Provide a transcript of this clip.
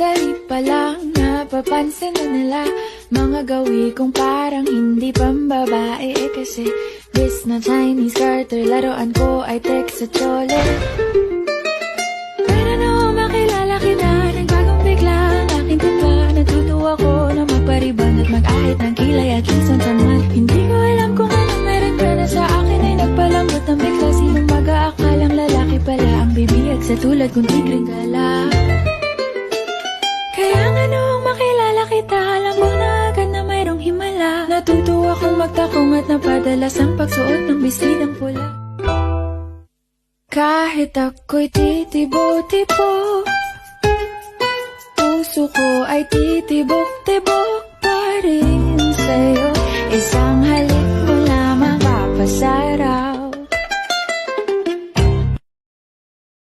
Dali pa lang napapansin na nila mga gawi kong parang hindi pambabae kasi bis na Chinese garter, laruan ko ay text sa chole. Pero no, makilala kita, nagbagong bigla ang aking timpla. Natutuwa ko na magpariban at mag-ahit ng kilay at lison taman. Hindi ko alam kung anong meron ka na sa akin ay nagpalambot ng bigla. Sinong mag-aakalang lalaki pala ang bibiyag sa tulad kong tigring gala. Kaya nga noong makilala kita, alam mo na agad na mayroong himala. Natutuwa kong magtakong at napadalas ang pagsuot ng bestidang pula. Kahit ako'y titibok-tibok, puso ko ay titibok-tibok pa rin sa'yo. Isang halik mo lamang papasarap.